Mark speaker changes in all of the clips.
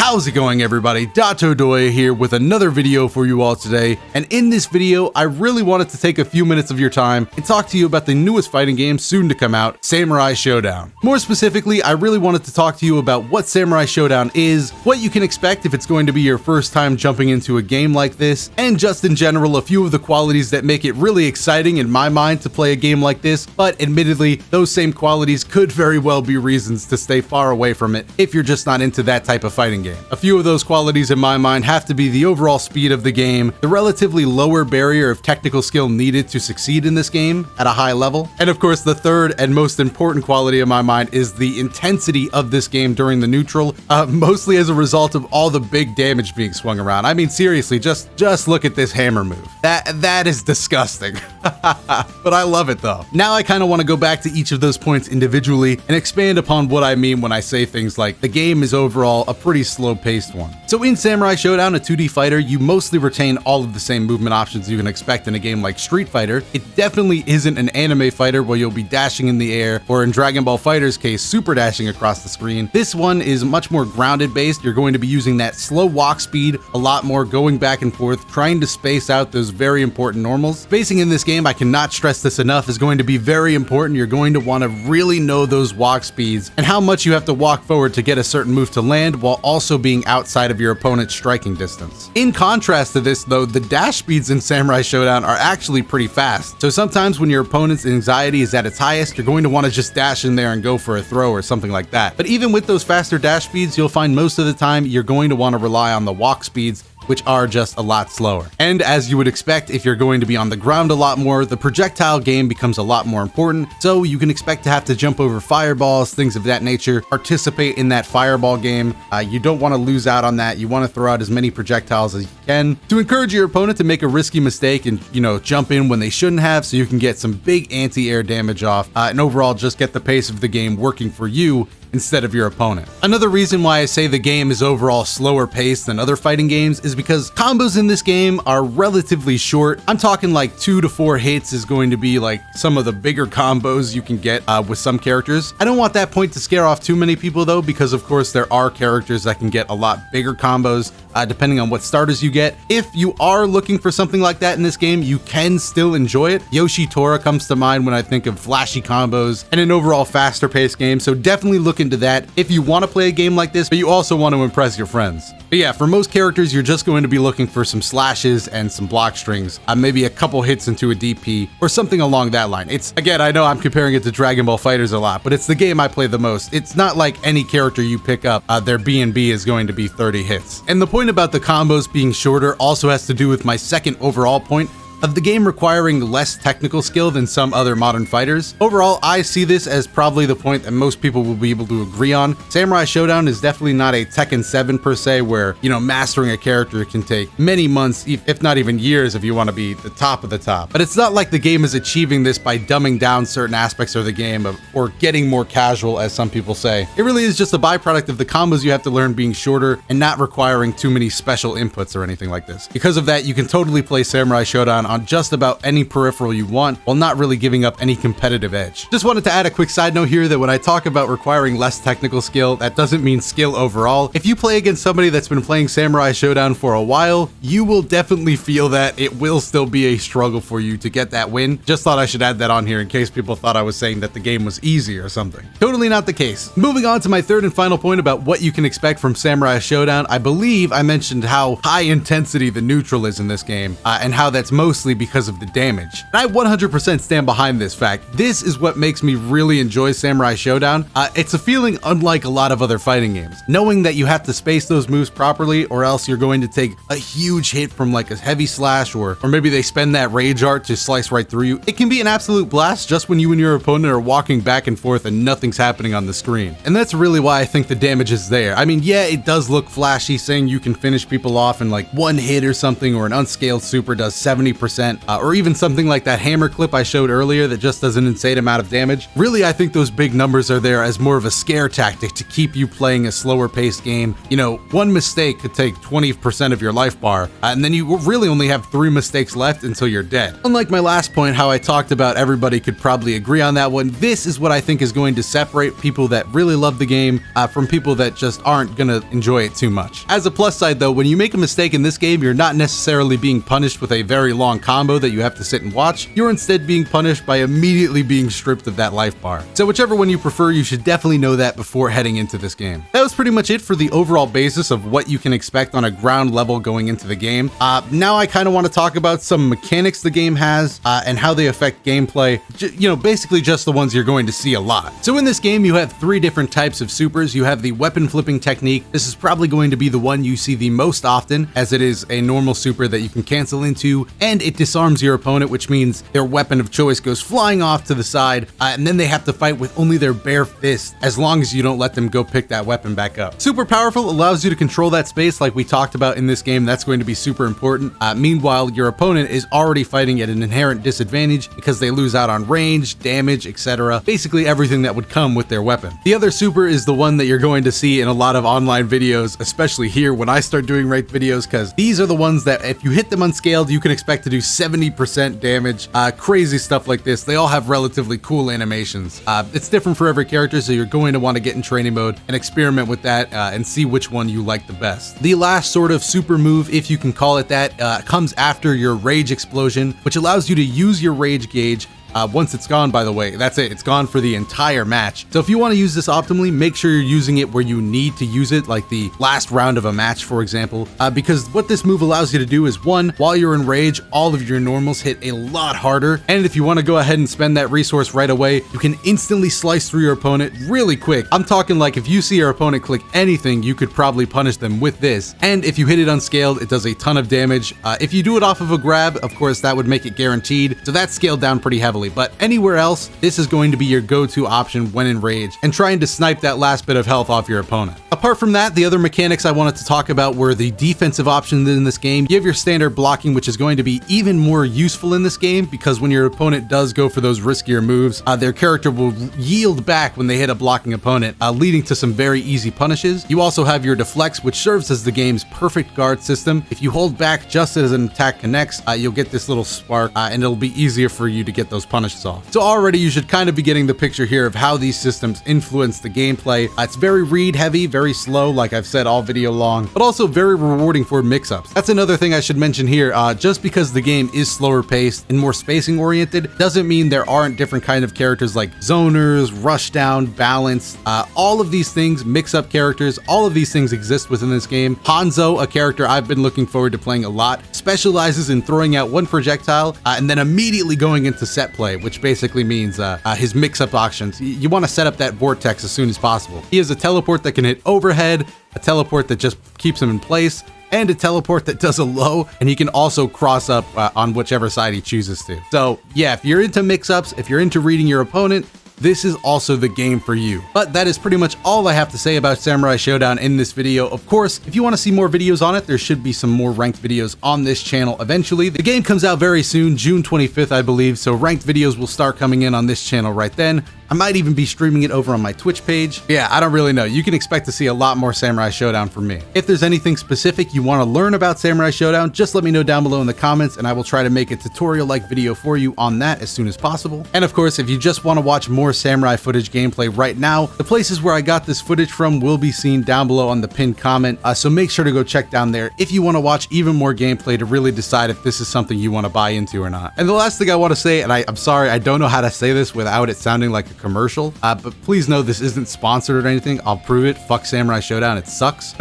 Speaker 1: How's it going, everybody? Dotodoya here with another video for you all today, and in this video I really wanted to take a few minutes of your time and talk to you about the newest fighting game soon to come out, Samurai Shodown. More specifically, I really wanted to talk to you about what Samurai Shodown is, what you can expect if it's going to be your first time jumping into a game like this, and just in general a few of the qualities that make it really exciting in my mind to play a game like this, but admittedly those same qualities could very well be reasons to stay far away from it if you're just not into that type of fighting game. A few of those qualities in my mind have to be the overall speed of the game, the relatively lower barrier of technical skill needed to succeed in this game at a high level, and of course the third and most important quality in my mind is the intensity of this game during the neutral, mostly as a result of all the big damage being swung around. I mean, seriously, just look at this hammer move. That is disgusting. But I love it though. Now I kind of want to go back to each of those points individually and expand upon what I mean when I say things like the game is overall a pretty slow-paced one. So in Samurai Shodown, a 2D fighter, you mostly retain all of the same movement options you can expect in a game like Street Fighter. It definitely isn't an anime fighter where you'll be dashing in the air, or in Dragon Ball FighterZ case, super dashing across the screen. This one is much more grounded based. You're going to be using that slow walk speed a lot more, going back and forth, trying to space out those very important normals. Spacing in this game, I cannot stress this enough, is going to be very important. You're going to want to really know those walk speeds and how much you have to walk forward to get a certain move to land while also being outside of your opponent's striking distance. In contrast to this though, the dash speeds in Samurai Shodown are actually pretty fast. So sometimes when your opponent's anxiety is at its highest, you're going to want to just dash in there and go for a throw or something like that. But even with those faster dash speeds, you'll find most of the time you're going to want to rely on the walk speeds, which are just a lot slower. And as you would expect, if you're going to be on the ground a lot more, the projectile game becomes a lot more important, so you can expect to have to jump over fireballs, things of that nature, participate in that fireball game. You don't want to lose out on that. You want to throw out as many projectiles as you can to encourage your opponent to make a risky mistake and, jump in when they shouldn't have, so you can get some big anti-air damage off, and overall just get the pace of the game working for you instead of your opponent. Another reason why I say the game is overall slower paced than other fighting games is because combos in this game are relatively short. I'm talking like 2 to 4 hits is going to be like some of the bigger combos you can get with some characters. I don't want that point to scare off too many people though, because of course there are characters that can get a lot bigger combos depending on what starters you get. If you are looking for something like that in this game, you can still enjoy it. Yoshi Tora comes to mind when I think of flashy combos and an overall faster paced game, so definitely look into that if you want to play a game like this, but you also want to impress your friends. But yeah, for most characters, you're just going to be looking for some slashes and some block strings, maybe a couple hits into a DP or something along that line. It's, again, I know I'm comparing it to Dragon Ball FighterZ a lot, but it's the game I play the most. It's not like any character you pick up, their B&B is going to be 30 hits. And the point about the combos being shorter also has to do with my second overall point of the game requiring less technical skill than some other modern fighters. Overall, I see this as probably the point that most people will be able to agree on. Samurai Shodown is definitely not a Tekken 7 per se, where, mastering a character can take many months, if not even years, if you want to be the top of the top. But it's not like the game is achieving this by dumbing down certain aspects of the game or getting more casual, as some people say. It really is just a byproduct of the combos you have to learn being shorter and not requiring too many special inputs or anything like this. Because of that, you can totally play Samurai Shodown on just about any peripheral you want while not really giving up any competitive edge. Just wanted to add a quick side note here that when I talk about requiring less technical skill, that doesn't mean skill overall. If you play against somebody that's been playing Samurai Shodown for a while, you will definitely feel that it will still be a struggle for you to get that win. Just thought I should add that on here in case people thought I was saying that the game was easy or something. Totally not the case. Moving on to my third and final point about what you can expect from Samurai Shodown, I believe I mentioned how high intensity the neutral is in this game, and how that's mostly because of the damage. And I 100% stand behind this fact. This is what makes me really enjoy Samurai Shodown. It's a feeling unlike a lot of other fighting games. Knowing that you have to space those moves properly or else you're going to take a huge hit from like a heavy slash or maybe they spend that rage art to slice right through you. It can be an absolute blast just when you and your opponent are walking back and forth and nothing's happening on the screen. And that's really why I think the damage is there. I mean, yeah, it does look flashy saying you can finish people off in like one hit or something, or an unscaled super does 70% 20%, or even something like that hammer clip I showed earlier that just does an insane amount of damage. Really, I think those big numbers are there as more of a scare tactic to keep you playing a slower paced game. You know, one mistake could take 20% of your life bar, and then you really only have 3 mistakes left until you're dead. Unlike my last point, how I talked about everybody could probably agree on that one, this is what I think is going to separate people that really love the game from people that just aren't gonna enjoy it too much. As a plus side though, when you make a mistake in this game, you're not necessarily being punished with a very long combo that you have to sit and watch. You're instead being punished by immediately being stripped of that life bar. So whichever one you prefer, you should definitely know that before heading into this game. That was pretty much it for the overall basis of what you can expect on a ground level going into the game. Now I kind of want to talk about some mechanics the game has and how they affect gameplay. You know, basically just the ones you're going to see a lot. So in this game, you have 3 different types of supers. You have the weapon flipping technique. This is probably going to be the one you see the most often, as it is a normal super that you can cancel into, and it disarms your opponent, which means their weapon of choice goes flying off to the side, and then they have to fight with only their bare fist, as long as you don't let them go pick that weapon back up. Super powerful, allows you to control that space like we talked about in this game. That's going to be super important. Meanwhile, your opponent is already fighting at an inherent disadvantage because they lose out on range, damage, etc. Basically everything that would come with their weapon. The other super is the one that you're going to see in a lot of online videos, especially here when I start doing ranked videos, because these are the ones that if you hit them unscaled, you can expect to do 70% damage. Crazy stuff like this. They all have relatively cool animations. It's different for every character, so you're going to want to get in training mode and experiment with that and see which one you like the best. The last sort of super move, if you can call it that, comes after your rage explosion, which allows you to use your rage gauge. Once it's gone, by the way, that's it. It's gone for the entire match. So if you want to use this optimally, make sure you're using it where you need to use it, like the last round of a match, for example, because what this move allows you to do is, one, while you're in rage, all of your normals hit a lot harder. And if you want to go ahead and spend that resource right away, you can instantly slice through your opponent really quick. I'm talking like if you see your opponent click anything, you could probably punish them with this. And if you hit it unscaled, it does a ton of damage. If you do it off of a grab, of course, that would make it guaranteed. So that's scaled down pretty heavily. But anywhere else, this is going to be your go-to option when in rage and trying to snipe that last bit of health off your opponent. Apart from that, the other mechanics I wanted to talk about were the defensive options in this game. You have your standard blocking, which is going to be even more useful in this game because when your opponent does go for those riskier moves, their character will yield back when they hit a blocking opponent, leading to some very easy punishes. You also have your deflects, which serves as the game's perfect guard system. If you hold back just as an attack connects, you'll get this little spark and it'll be easier for you to get those punishes off. So already you should kind of be getting the picture here of how these systems influence the gameplay. It's very read heavy, very slow, like I've said all video long, but also very rewarding for mix-ups. That's another thing I should mention here. Just because the game is slower paced and more spacing oriented doesn't mean there aren't different kind of characters like zoners, rushdown, balance, all of these things, mix-up characters, all of these things exist within this game. Hanzo, a character I've been looking forward to playing a lot, specializes in throwing out one projectile and then immediately going into set play, which basically means his mix-up options. You want to set up that vortex as soon as possible. He has a teleport that can hit overhead, a teleport that just keeps him in place, and a teleport that does a low, and he can also cross up on whichever side he chooses to. So yeah, if you're into mix-ups, if you're into reading your opponent, this is also the game for you. But that is pretty much all I have to say about Samurai Shodown in this video. Of course, if you want to see more videos on it, there should be some more ranked videos on this channel eventually. The game comes out very soon, June 25th, I believe, so ranked videos will start coming in on this channel right then. I might even be streaming it over on my Twitch page. Yeah, I don't really know. You can expect to see a lot more Samurai Shodown from me. If there's anything specific you want to learn about Samurai Shodown, just let me know down below in the comments and I will try to make a tutorial-like video for you on that as soon as possible. And of course, if you just want to watch more Samurai footage gameplay right now, the places where I got this footage from will be seen down below on the pinned comment, so make sure to go check down there if you want to watch even more gameplay to really decide if this is something you want to buy into or not. And the last thing I want to say, and I'm sorry, I don't know how to say this without it sounding like a commercial, but please know this isn't sponsored or anything. I'll prove it. Fuck Samurai Shodown, it sucks.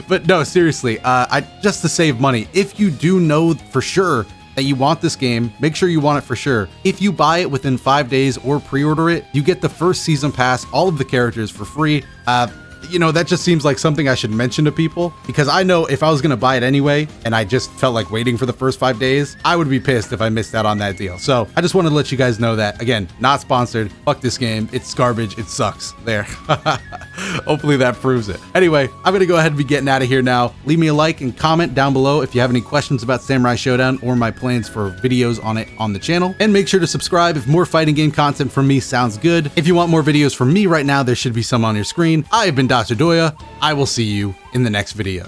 Speaker 1: But no, seriously, just to save money, if you do know for sure that you want this game, make sure you want it for sure. If you buy it within 5 days or pre-order it, you get the first season pass, all of the characters for free. you know, that just seems like something I should mention to people, because I know if I was gonna buy it anyway and I just felt like waiting for the first 5 days, I would be pissed if I missed out on that deal. So I just wanted to let you guys know that. Again, not sponsored. Fuck this game. It's garbage. It sucks. There. Hopefully that proves it. Anyway, I'm gonna go ahead and be getting out of here now. Leave me a like and comment down below if you have any questions about Samurai Shodown or my plans for videos on it on the channel. And make sure to subscribe if more fighting game content from me sounds good. If you want more videos from me right now, there should be some on your screen. I have been Dr. Doya. I will see you in the next video.